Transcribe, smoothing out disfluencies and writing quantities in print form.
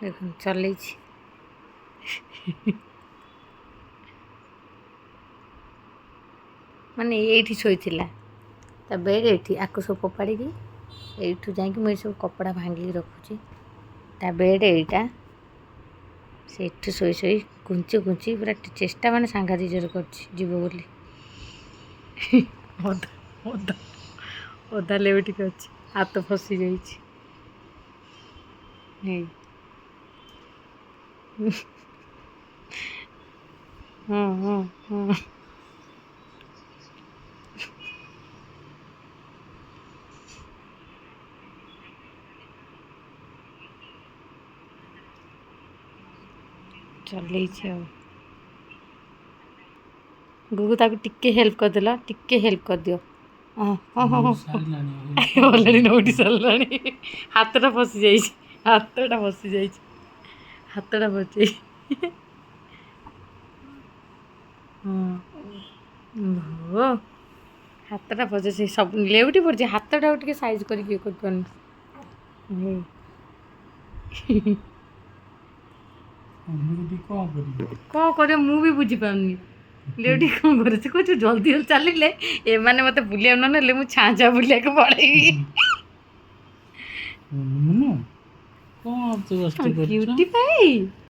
ଦେଖନ୍ତୁ ଚଲେଇଛି। ମାନେ ଏଇଠି ଶୋଇଥିଲା, ତା ବେଡ଼୍ ଏଇଠି, ଆକୁ ସବୁ ଫୋପାଡ଼ିକି ଏଇଠୁ ଯାଇକି ମୁଁ ଏସବୁ କପଡ଼ା ଭାଙ୍ଗିକି ରଖୁଛି। ତା ବେଡ଼୍ ଏଇଟା, ସେ ଏଠୁ ଶୋଇ ଶୋଇ ଘୁଞ୍ଚି ଘୁଞ୍ଚି ପୁରା ଚେଷ୍ଟା ମାନେ ସାଂଘାତିକ ଜୋର କରୁଛି ଯିବ ବୋଲି। ଓଦା ଓଦା ଓଦା ଲେଉଟିକି ଅଛି, ହାତ ଫସି ଯାଇଛି। ହେଇ ହଁ ହଁ ହଁ ଚଲେଇଛି ଆଉ। ଗୁଗୁ ତାକୁ ଟିକେ ହେଲ୍ପ କରିଦେଲ, ଟିକେ ହେଲ୍ପ କରିଦିଅ। ହଁ ହଁ ହଁ ହଁ ଅଲରେଡ଼ି ନଉଟି ସାରିଲାଣି। ହାତଟା ଫସି ଯାଇଛି, ହାତଟା ଫସି ଯାଇଛି, ହାତଟା ଫସି ହଁ ହାତଟା ଫସି ସେ ସବୁ ଲେଉଟି ପଡ଼ିଛି, ହାତଟାକୁ ଟିକେ ସାଇଜ୍ କରିକି ଇଏ କରିପାରୁନି। କ'ଣ କରିବ ମୁଁ ବି ବୁଝିପାରୁନି। ଲେଉଟି କ'ଣ କରୁଛି କହୁଛୁ ଜଲ୍ଦି ଜଲ୍ଦି ଚାଲିଲେ ଏମାନେ ମୋତେ ବୁଲିବାକୁ ନ ନେଲେ ମୁଁ ଛାଁ ଛାଁ ବୁଲିବାକୁ ପଳେଇବି। କ'ଣ ତୁ କଷ୍ଟ କରୁଛୁ? ବିୟୁଟି ପାଇ